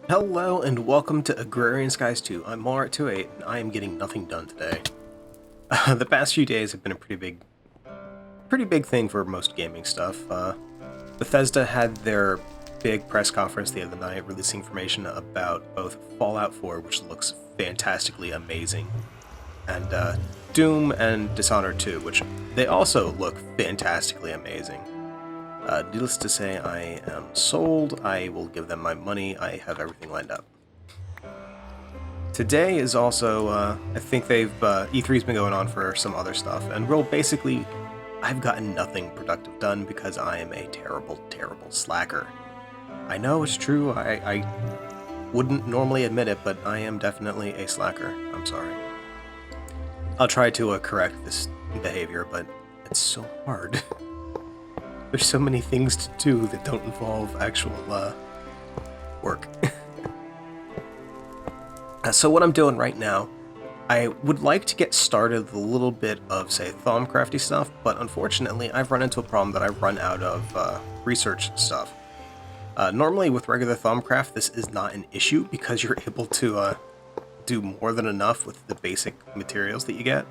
Hello and welcome to Agrarian Skies 2. I'm Mar28 and I am getting nothing done today. The past few days have been a pretty big thing for most gaming stuff. Bethesda had their big press conference the other night releasing information about both Fallout 4, which looks fantastically amazing, and Doom and Dishonored 2, which they also look fantastically amazing. Needless to say, I am sold. I will give them my money. I have everything lined up. Today is also, I think E3's been going on for some other stuff, and basically, I've gotten nothing productive done because I am a terrible, terrible slacker. I know it's true, I wouldn't normally admit it, but I am definitely a slacker. I'm sorry. I'll try to correct this behavior, but it's so hard. There's so many things to do that don't involve actual work. So what I'm doing right now, I would like to get started with a little bit of, say, Thaumcrafty stuff, but unfortunately I've run into a problem that I've run out of research stuff. Normally with regular Thaumcraft this is not an issue because you're able to do more than enough with the basic materials that you get.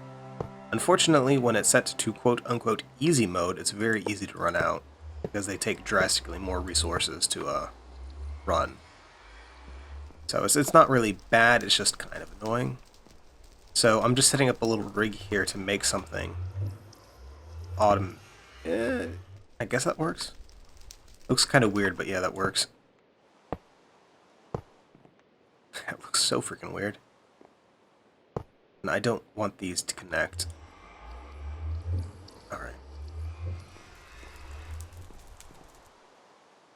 Unfortunately, when it's set to quote-unquote easy mode, it's very easy to run out, because they take drastically more resources to run. So it's not really bad, it's just kind of annoying. So I'm just setting up a little rig here to make something. I guess that works. Looks kind of weird, but yeah, that works. That looks so freaking weird. And I don't want these to connect. Alright.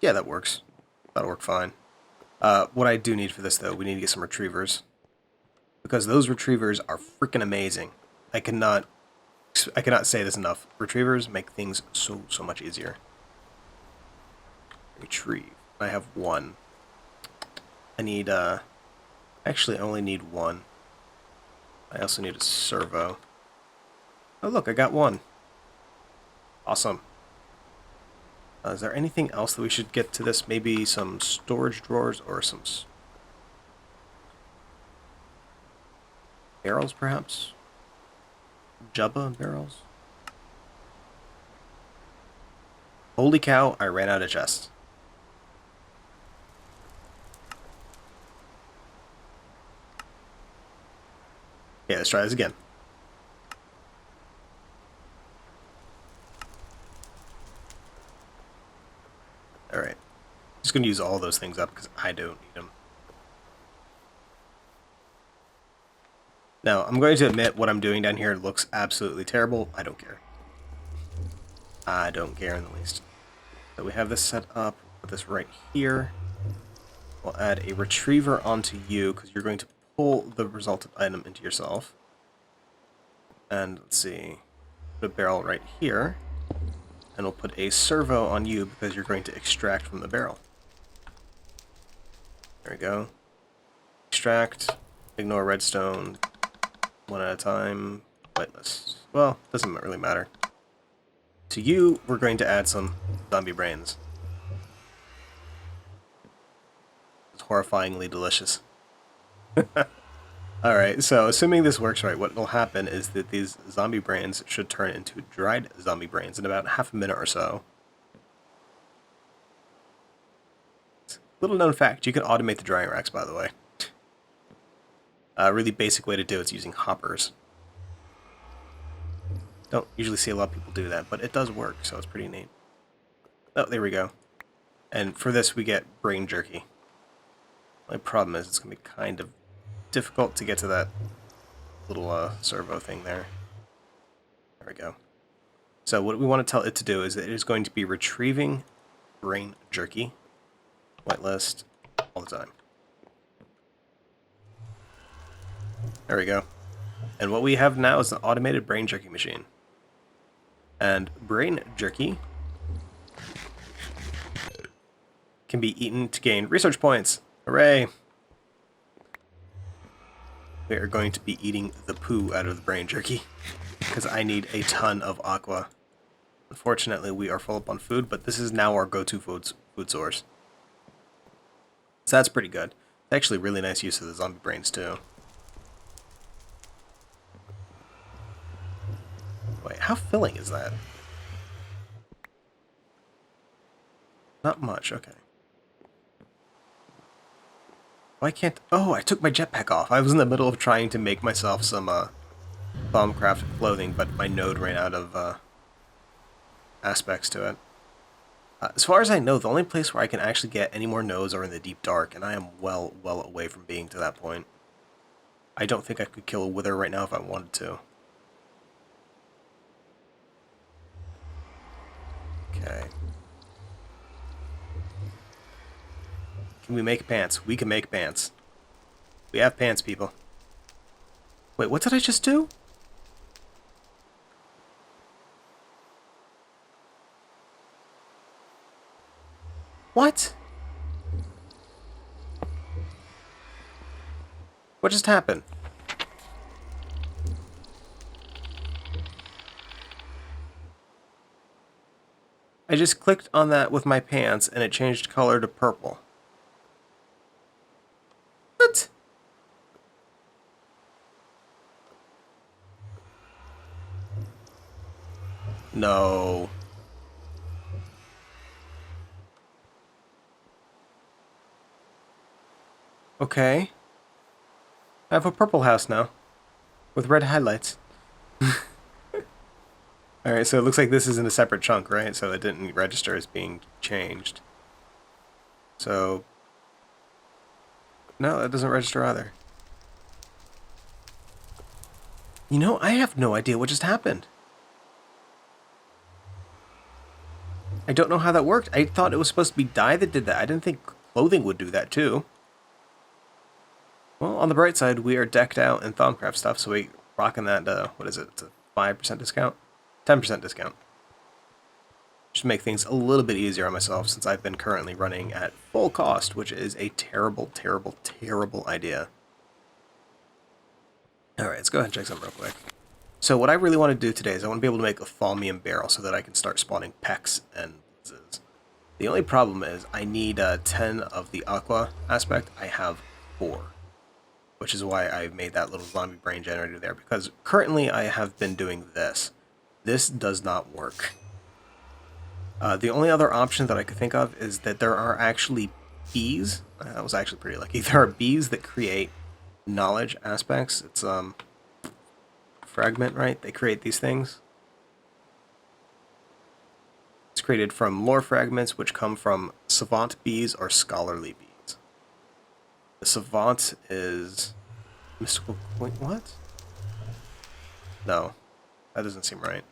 Yeah, that works. That'll work fine. What I do need for this, though, we need to get some retrievers. Because those retrievers are freaking amazing. I cannot say this enough. Retrievers make things so much easier. Retrieve. I have one. I need, actually, I only need one. I also need a servo. Oh, look, I got one. Awesome. Is there anything else that we should get to this? Maybe some storage drawers or some barrels, perhaps? Jubba barrels? Holy cow, I ran out of chests. Okay, let's try this again. Alright. Just going to use all those things up because I don't need them. Now, I'm going to admit what I'm doing down here looks absolutely terrible. I don't care. I don't care in the least. So we have this set up. Put this right here. We'll add a retriever onto you because you're going to pull the resultant item into yourself. And let's see. Put a barrel right here. And we'll put a servo on you because you're going to extract from the barrel. There we go. Extract. Ignore redstone. One at a time. Whitelist. Well, doesn't really matter. To you, we're going to add some zombie brains. It's horrifyingly delicious. Alright, so assuming this works right, what will happen is that these zombie brains should turn into dried zombie brains in about half a minute or so. Little known fact, you can automate the drying racks, by the way. A really basic way to do it is using hoppers. Don't usually see a lot of people do that, but it does work, so it's pretty neat. Oh, there we go. And for this we get brain jerky. My problem is it's going to be kind of difficult to get to that little servo thing there. There we go. So what we want to tell it to do is that it is going to be retrieving brain jerky. Whitelist all the time. There we go. And what we have now is an automated brain jerky machine. And brain jerky can be eaten to gain research points. Hooray! We are going to be eating the poo out of the brain jerky because I need a ton of aqua. Unfortunately, we are full up on food, but this is now our go-to food source. So that's pretty good. Actually, really nice use of the zombie brains, too. Wait, how filling is that? Not much, okay. Why can't... Oh, I took my jetpack off. I was in the middle of trying to make myself some, Thaumcraft clothing, but my node ran out of, aspects to it. As far as I know, the only place where I can actually get any more nodes are in the deep dark, and I am well away from being to that point. I don't think I could kill a wither right now if I wanted to. Okay. Can we make pants? We can make pants. We have pants, people. Wait, what did I just do? What? What just happened? I just clicked on that with my pants and it changed color to purple. What? No. Okay. I have a purple house now. With red highlights. Alright, so it looks like this is in a separate chunk, right? So it didn't register as being changed. So... No, that doesn't register either. You know, I have no idea what just happened. I don't know how that worked. I thought it was supposed to be dye that did that. I didn't think clothing would do that too. Well, on the bright side, we are decked out in Thaumcraft stuff, so we rocking that, what is it? It's a 5% discount? 10% discount. Just make things a little bit easier on myself since I've been currently running at full cost, which is a terrible, terrible, terrible idea. Alright, let's go ahead and check something real quick. So what I really want to do today is I want to be able to make a Thaumium barrel so that I can start spawning pecks and blizzes. The only problem is I need 10 of the aqua aspect. I have 4. Which is why I made that little zombie brain generator there, because currently I have been doing this. This does not work. The only other option that I could think of is that there are actually bees. I was actually pretty lucky. There are bees that create knowledge aspects. It's fragment, right? They create these things. It's created from lore fragments, which come from savant bees or scholarly bees. The savant is mystical queen. What? No, that doesn't seem right.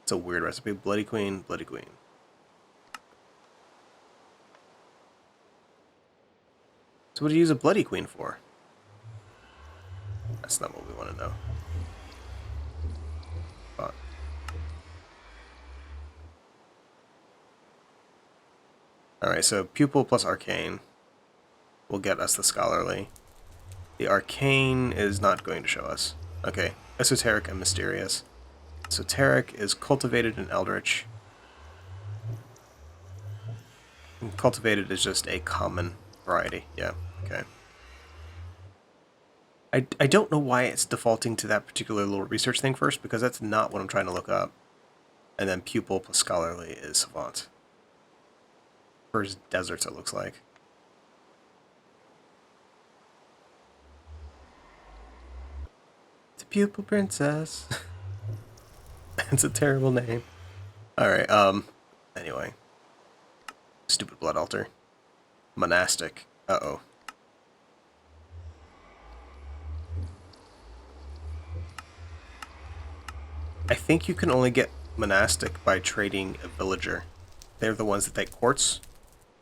It's a weird recipe. Bloody queen, bloody queen. So what do you use a bloody queen for? That's not what we want to know. But alright, so pupil plus arcane will get us the scholarly. The arcane is not going to show us. Okay, esoteric and mysterious. Esoteric is cultivated and eldritch. And cultivated is just a common variety. Yeah, okay. I don't know why it's defaulting to that particular little research thing first, because that's not what I'm trying to look up. And then pupil plus scholarly is savant. First deserts, it looks like. It's a pupil princess. It's a terrible name. Alright, anyway. Stupid blood altar. Monastic. Uh-oh. I think you can only get monastic by trading a villager. They're the ones that take quartz.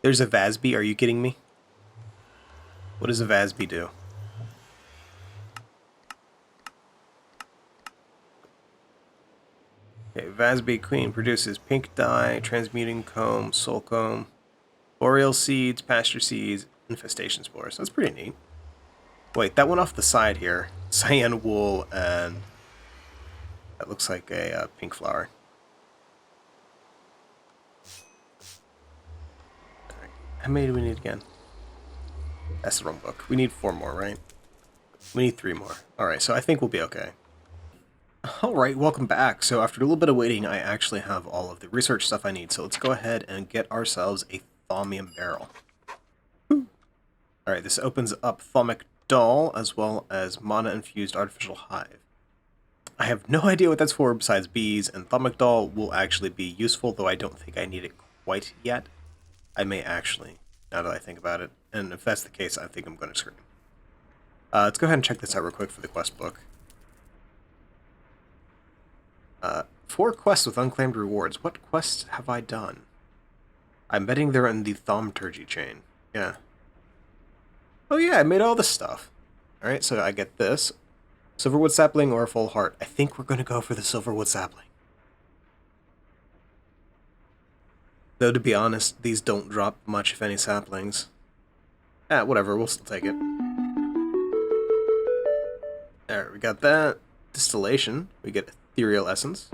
There's a Vasby, are you kidding me? What does a Vasby do? Okay, Vasby Queen produces pink dye, transmuting comb, soul comb, boreal seeds, pasture seeds, infestation spores. That's pretty neat. Wait, that one off the side here. Cyan wool and that looks like a pink flower. Right. How many do we need again? That's the wrong book. We need 4 more, right? We need 3 more. Alright, so I think we'll be okay. Alright, welcome back. So after a little bit of waiting, I actually have all of the research stuff I need. So let's go ahead and get ourselves a thaumium barrel. Alright, this opens up thaumic doll as well as mana-infused artificial hive. I have no idea what that's for besides bees, and thaumic doll will actually be useful, though I don't think I need it quite yet. I may actually, now that I think about it. And if that's the case, I think I'm going to scream. Let's go ahead and check this out real quick for the quest book. 4 quests with unclaimed rewards. What quests have I done? I'm betting they're in the thaumaturgy chain. Yeah. Oh yeah, I made all this stuff. Alright, so I get this. Silverwood sapling or a full heart. I think we're going to go for the silverwood sapling. Though, to be honest, these don't drop much, if any, saplings. Whatever, we'll still take it. There, we got that. Distillation. We get ethereal essence.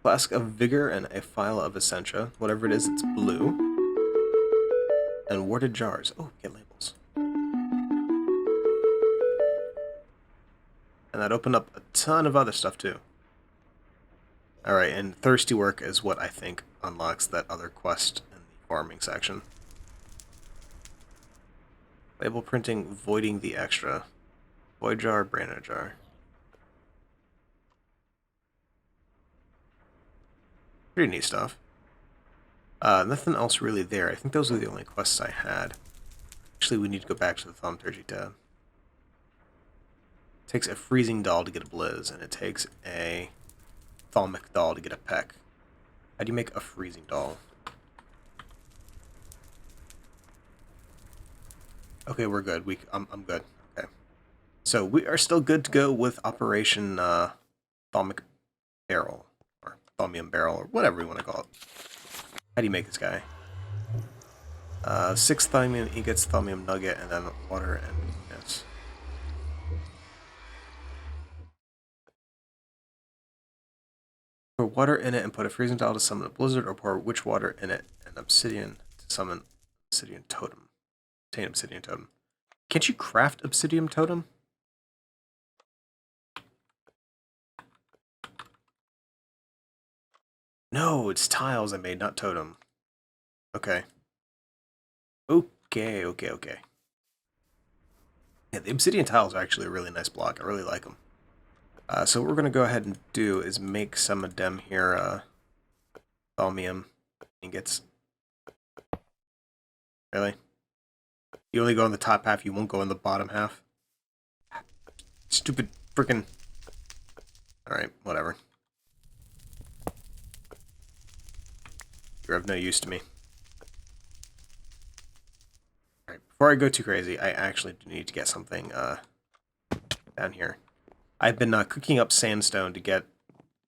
Flask of vigor and a phial of essentia. Whatever it is, it's blue. And warded jars. Oh, get labels. And that opened up a ton of other stuff, too. Alright, and thirsty work is what I think unlocks that other quest in the farming section. Label printing, voiding the extra. Void jar, Brano jar. Pretty neat stuff. Nothing else really there. I think those are the only quests I had. Actually, we need to go back to the thaumaturgy tab. It takes a freezing doll to get a blizz, and it takes a thaumic doll to get a peck. How do you make a freezing doll? Okay, we're good. I'm good. Okay. So we are still good to go with Operation Thaumic Barrel, or Thaumium Barrel, or whatever you want to call it. How do you make this guy? 6 thaumium ingots, thaumium nugget, and then water and weakness. Pour water in it and put a freezing doll to summon a blizzard, or pour witch water in it and obsidian to summon obsidian totem. Obtain obsidian totem. Can't you craft obsidian totem? No, it's tiles I made, not totem. Okay. Okay. Yeah, the obsidian tiles are actually a really nice block. I really like them. So what we're going to go ahead and do is make some of them here, thaumium ingots. Really? You only go in the top half, you won't go in the bottom half? Stupid frickin'... Alright, whatever. You're of no use to me. Alright, before I go too crazy, I actually do need to get something, down here. I've been cooking up sandstone to get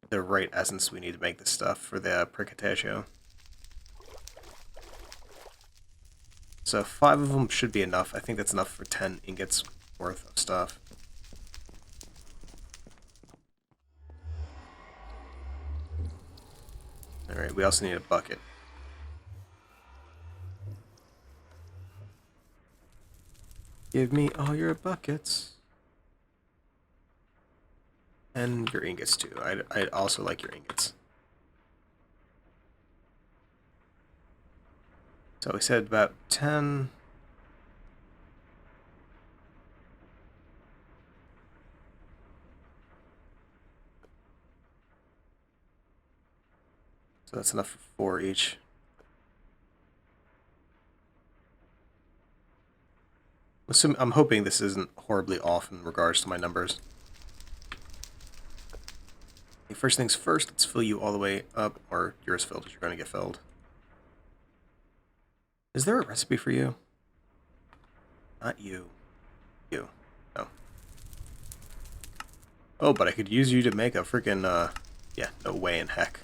the right essence we need to make this stuff for the Pricatatio. So 5 of them should be enough. I think that's enough for 10 ingots worth of stuff. Alright, we also need a bucket. Give me all your buckets. And your ingots, too. I'd also like your ingots. So we said about 10. So that's enough for 4 each. I'm hoping this isn't horribly off in regards to my numbers. Okay, first things first, let's fill you all the way up, or you're as filled as you're going to get filled. Is there a recipe for you? Not you. You. No. Oh, but I could use you to make a freaking, yeah, no way in heck.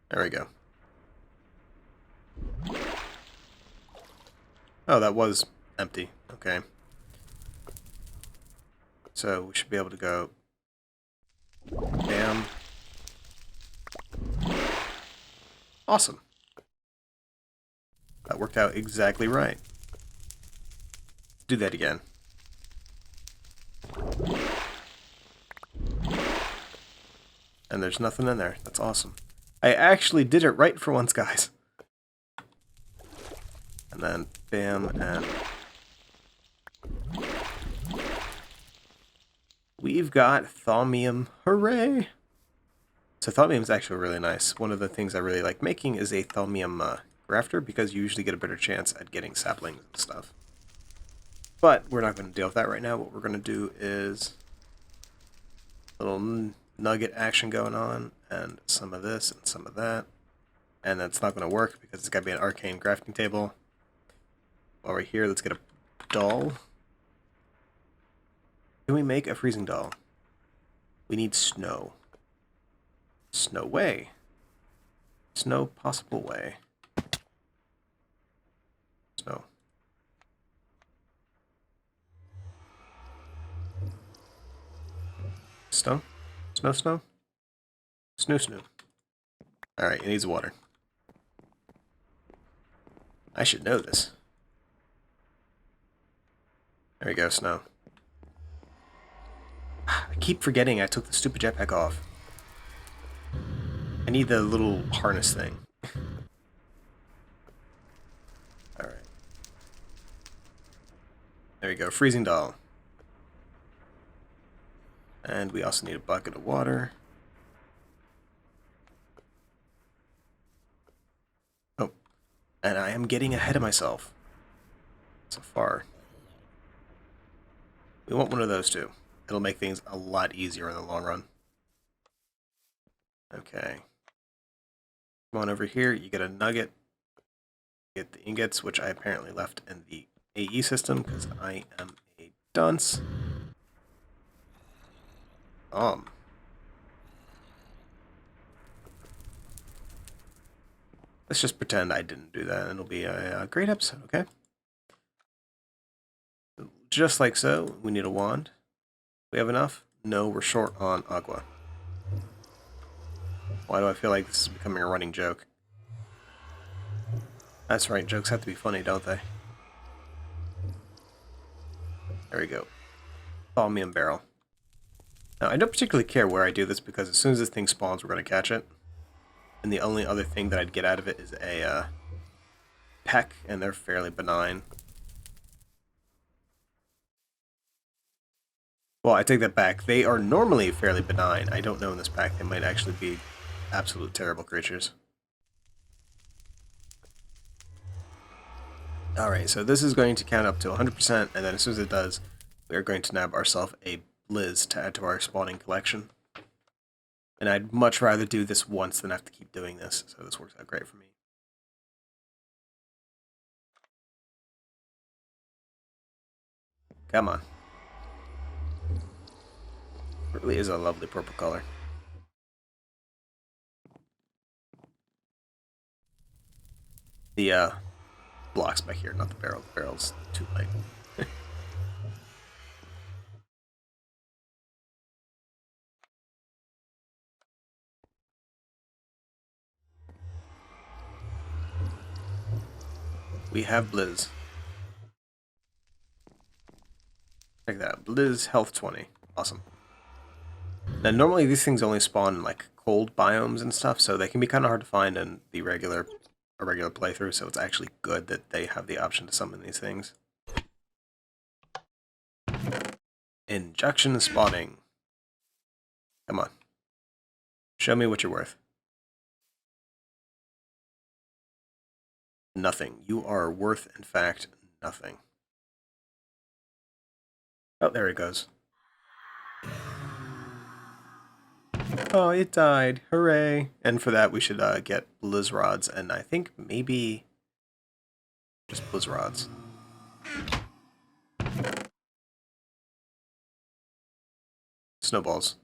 There we go. Oh, that was empty. Okay. So we should be able to go bam. Awesome. That worked out exactly right. Do that again. And there's nothing in there. That's awesome. I actually did it right for once, guys. And then bam, and we've got thaumium. Hooray! So thaumium is actually really nice. One of the things I really like making is a thaumium grafter, because you usually get a better chance at getting saplings and stuff. But we're not going to deal with that right now. What we're going to do is a little nugget action going on, and some of this and some of that. And that's not going to work because it's got to be an arcane crafting table. While we're here, let's get a doll. Can we make a freezing doll? We need snow. Snow way. Snow possible way. Snow. Snow? Snow, snow? Snoo, snoo. Alright, it needs water. I should know this. There we go, snow. I keep forgetting I took the stupid jetpack off. I need the little harness thing. Alright. There we go, freezing doll. And we also need a bucket of water. Oh, and I am getting ahead of myself. So far. We want one of those two. It'll make things a lot easier in the long run. Okay. Come on over here, you get a nugget. You get the ingots, which I apparently left in the AE system, because I am a dunce. Let's just pretend I didn't do that, and it'll be a great episode, okay? Just like so, we need a wand. We have enough? No, we're short on agua. Why do I feel like this is becoming a running joke? That's right, jokes have to be funny, don't they? There we go. Follow me in barrel. Now, I don't particularly care where I do this, because as soon as this thing spawns, we're going to catch it. And the only other thing that I'd get out of it is a peck, and they're fairly benign. Well, I take that back. They are normally fairly benign. I don't know in this pack. They might actually be absolute terrible creatures. Alright, so this is going to count up to 100%, and then as soon as it does, we are going to nab ourselves a Blizz to add to our spawning collection. And I'd much rather do this once than have to keep doing this, so this works out great for me. Come on. It really is a lovely purple color. The blocks back here, not the barrel. The barrel's too light. We have Blizz. Check that out. Blizz health 20. Awesome. Now, normally these things only spawn in like cold biomes and stuff, so they can be kind of hard to find in the regular playthrough, so it's actually good that they have the option to summon these things. Injection spawning. Come on. Show me what you're worth. Nothing. You are worth, in fact, nothing. Oh, there it goes. Oh, it died. Hooray. And for that, we should get Blizz Rods, and I think maybe just Blizz Rods. Snowballs.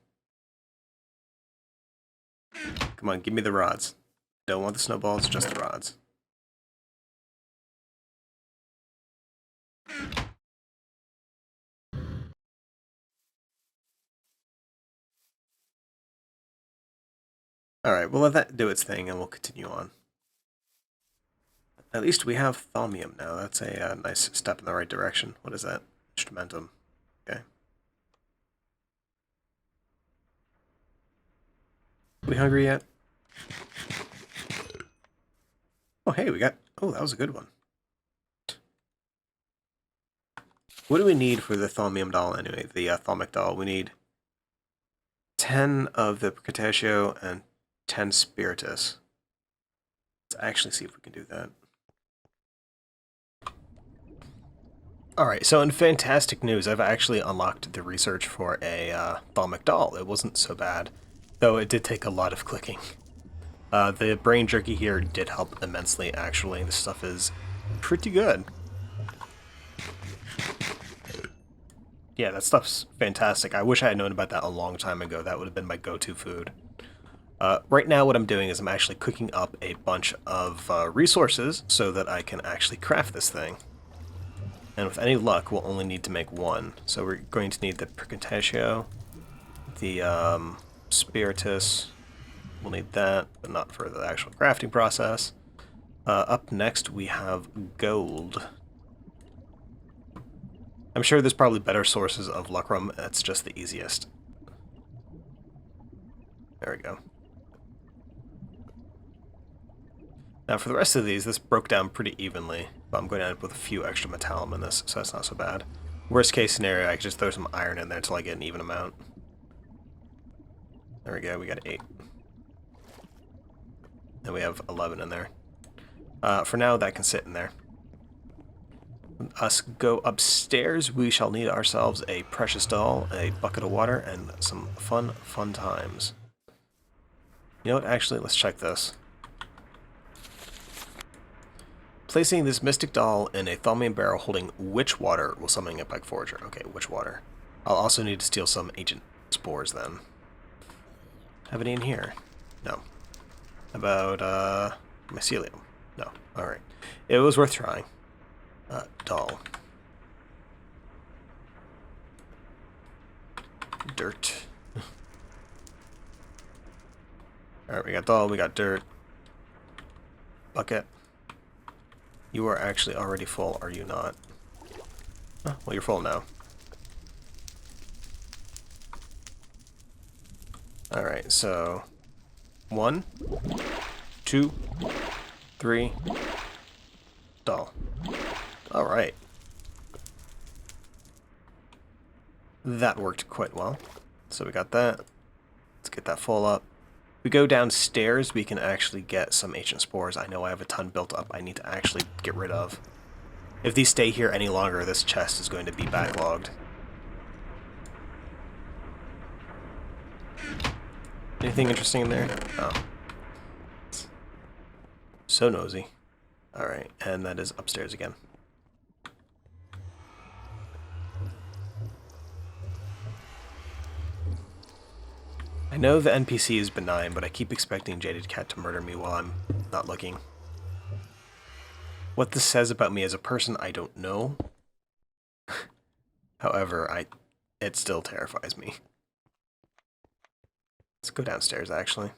Come on, give me the rods. Don't want the snowballs, just the rods. Alright, we'll let that do its thing and we'll continue on. At least we have thaumium now. That's a nice step in the right direction. What is that? Instrumentum. Okay. We hungry yet? Oh, hey, we got... Oh, that was a good one. What do we need for the thaumium doll anyway? The thaumic doll. We need 10 of the Crotaceo and 10 Spiritus. Let's actually see if we can do that. Alright, so in fantastic news, I've actually unlocked the research for a thaumic doll. It wasn't so bad, though it did take a lot of clicking. The brain jerky here did help immensely, actually. This stuff is pretty good. Yeah, that stuff's fantastic. I wish I had known about that a long time ago. That would have been my go-to food. Right now what I'm doing is I'm actually cooking up a bunch of resources so that I can actually craft this thing. And with any luck, we'll only need to make one. So we're going to need the Crotaceo, the Spiritus. We'll need that, but not for the actual crafting process. Up next we have gold. I'm sure there's probably better sources of lucrum. That's just the easiest. There we go. Now for the rest of these, this broke down pretty evenly, but I'm going to end up with a few extra metallum in this, so that's not so bad. Worst case scenario, I can just throw some iron in there until I get an even amount. There we go, we got 8. And we have 11 in there. For now, that can sit in there. When us go upstairs, we shall need ourselves a precious doll, a bucket of water, and some fun times. You know what, actually, let's check this. Placing this mystic doll in a thaumium barrel holding witch water will summon a pike forager. Okay, witch water. I'll also need to steal some ancient spores then. Have any in here? No. About, mycelium? No. Alright. It was worth trying. Doll. Dirt. Alright, we got doll, we got dirt. Bucket. You are actually already full, are you not? Oh, well, you're full now. Alright, so 1, 2, 3, doll. Alright. That worked quite well. So we got that. Let's get that full up. If we go downstairs, we can actually get some ancient spores. I know I have a ton built up I need to actually get rid of. If these stay here any longer, this chest is going to be backlogged. Anything interesting in there? Oh. So nosy. Alright, and that is upstairs again. I know the NPC is benign, but I keep expecting Jaded Cat to murder me while I'm not looking. What this says about me as a person, I don't know. However, it still terrifies me. Let's go downstairs, actually.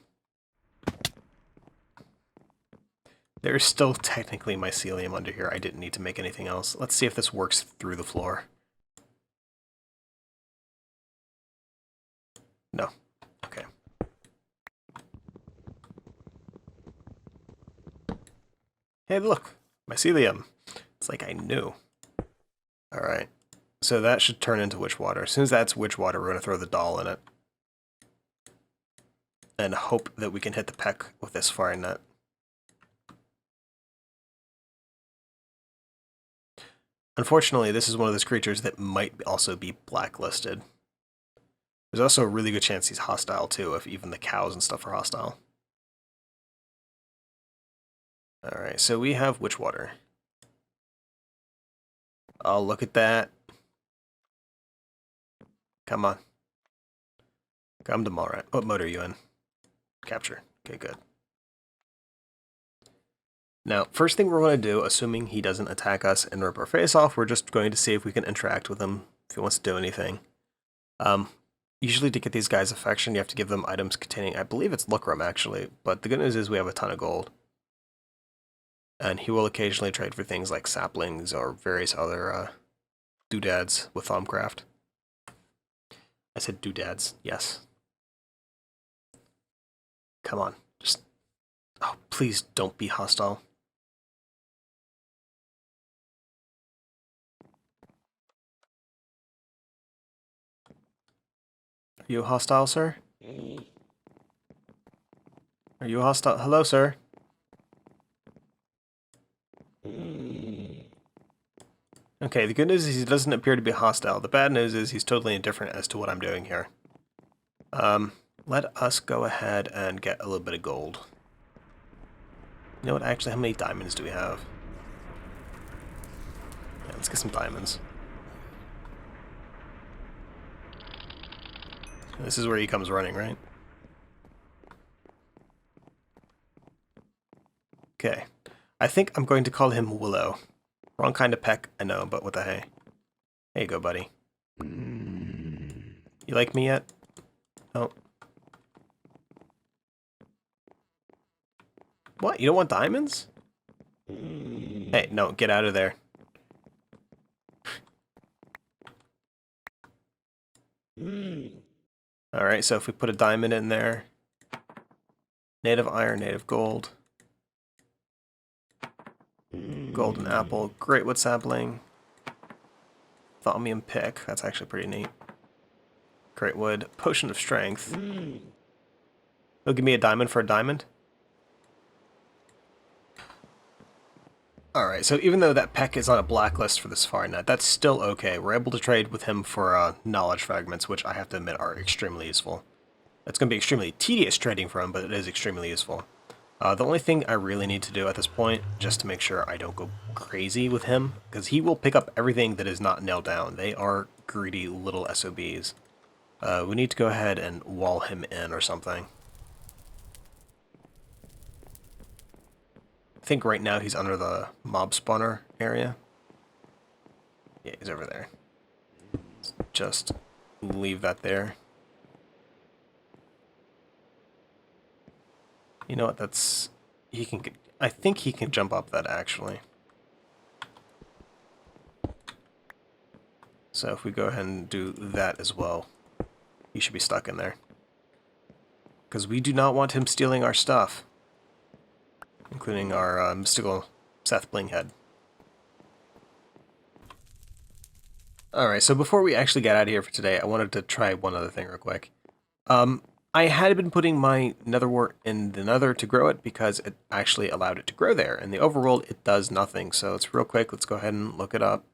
There's still technically mycelium under here. I didn't need to make anything else. Let's see if this works through the floor. No. Okay. Hey, look! Mycelium! It's like I knew. Alright. So that should turn into witch water. As soon as that's witch water, we're going to throw the doll in it. And hope that we can hit the peck with this fire net. Unfortunately, this is one of those creatures that might also be blacklisted. There's also a really good chance he's hostile too, if even the cows and stuff are hostile. Alright, so we have witch water. Oh, look at that. Come on. Come to Malrat. What mode are you in? Capture. Okay, good. Now, first thing we're going to do, assuming he doesn't attack us and rip our face off, we're just going to see if we can interact with him, if he wants to do anything. Usually to get these guys affection, you have to give them items containing, I believe it's lucrum actually, but the good news is we have a ton of gold. And he will occasionally trade for things like saplings or various other doodads with Thaumcraft. I said doodads, yes. Come on, just... Oh, please don't be hostile. Are you hostile, sir? Are you hostile? Hello, sir? Okay, the good news is he doesn't appear to be hostile. The bad news is he's totally indifferent as to what I'm doing here. Let us go ahead and get a little bit of gold. You know what, actually, how many diamonds do we have? Yeah, let's get some diamonds. This is where he comes running, right? Okay. I think I'm going to call him Willow. Wrong kind of peck, I know, but what the hey. There you go, buddy. You like me yet? No. What? You don't want diamonds? Hey, no, get out of there. Alright, so if we put a diamond in there, native iron, native gold, golden apple, great wood sapling, thaumium pick, that's actually pretty neat. Great wood, potion of strength. He'll give me a diamond for a diamond? Alright, so even though that Peck is on a blacklist for this far now, that's still okay. We're able to trade with him for knowledge fragments, which I have to admit are extremely useful. It's going to be extremely tedious trading for him, but it is extremely useful. The only thing I really need to do at this point, just to make sure I don't go crazy with him, because he will pick up everything that is not nailed down. They are greedy little SOBs. We need to go ahead and wall him in or something. I think right now he's under the mob spawner area. Yeah, he's over there. Let's just leave that there. You know what, that's... he can... I think he can jump up that, actually. So if we go ahead and do that as well, he should be stuck in there. Because we do not want him stealing our stuff. Including our mystical Seth Blinghead. Alright, so before we actually get out of here for today, I wanted to try one other thing real quick. I had been putting my netherwort in the nether to grow it because it actually allowed it to grow there. In the overworld, it does nothing. So it's real quick. Let's go ahead and look it up.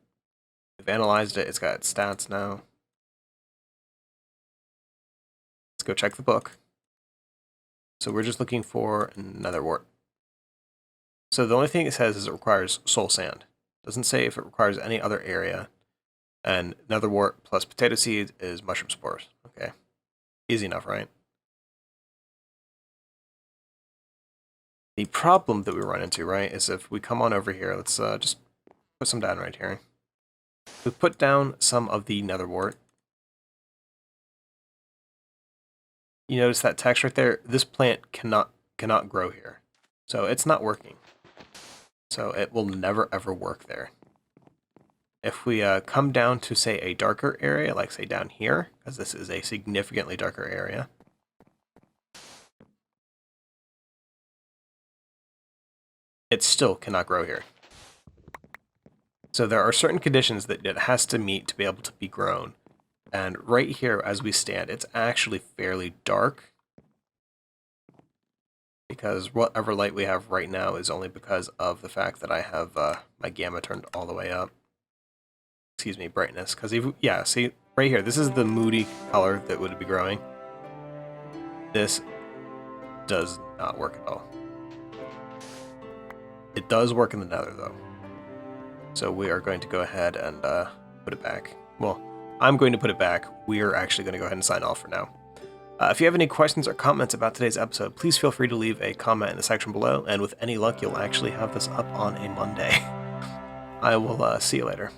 We've analyzed it. It's got stats now. Let's go check the book. So we're just looking for netherwort. So the only thing it says is it requires soul sand. It doesn't say if it requires any other area. And netherwort plus potato seed is mushroom spores. Okay. Easy enough, right? The problem that we run into, right, is if we come on over here, let's just put some down right here. We put down some of the netherwort. You notice that text right there? This plant cannot grow here. So it's not working. So it will never ever work there. If we come down to, say, a darker area, like, say, down here, because this is a significantly darker area, it still cannot grow here. So there are certain conditions that it has to meet to be able to be grown. And right here, as we stand, it's actually fairly dark. Because whatever light we have right now is only because of the fact that I have my gamma turned all the way up. Excuse me, brightness. Because, yeah, see, right here, this is the moody color that would be growing. This does not work at all. It does work in the nether, though. So we are going to go ahead and put it back. Well, I'm going to put it back. We are actually going to go ahead and sign off for now. If you have any questions or comments about today's episode, please feel free to leave a comment in the section below, and with any luck, you'll actually have this up on a Monday. I will see you later.